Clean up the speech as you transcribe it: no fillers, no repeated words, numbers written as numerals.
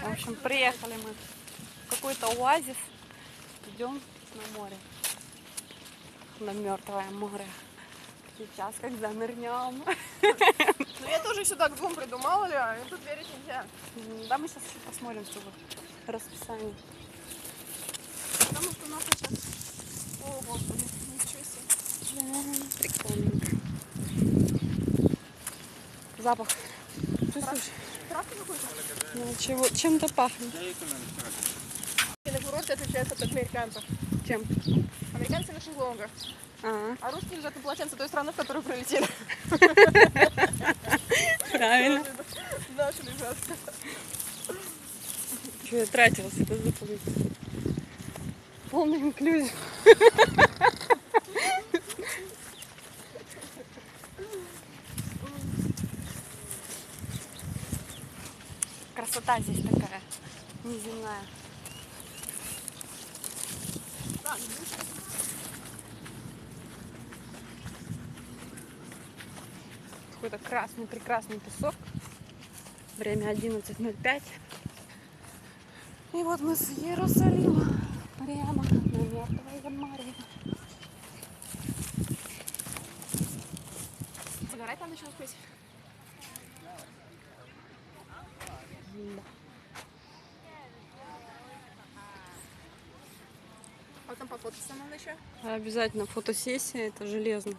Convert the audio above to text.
В общем, приехали мы в какой-то оазис. Идем на море. На мертвое море. Сейчас как занырнем. Ну я тоже сюда к двум приду, мало ли, а тут верить нельзя. Да, мы сейчас еще посмотрим все расписание. Потому что у нас сейчас... О, господи, ничего себе. Прикольненько. Запах. Чувствуешь? Травка какой-то? Ну, чего, чем-то пахнет. И на курорте отличаются от американцев. Чем? Американцы на шезлонгах, а русские лежат на полотенце той страны, в которую прилетели. Правильно. Наши лежат. Что я тратилась, это запомнить. Полный инклюзив. Красота здесь такая неземная. Какой-то красный, прекрасный песок. Время 11:05. И вот мы с Иерусалима прямо на мертвое море. Загорать надо еще успеть. А там пофоткаться надо еще. Обязательно фотосессия, это железно.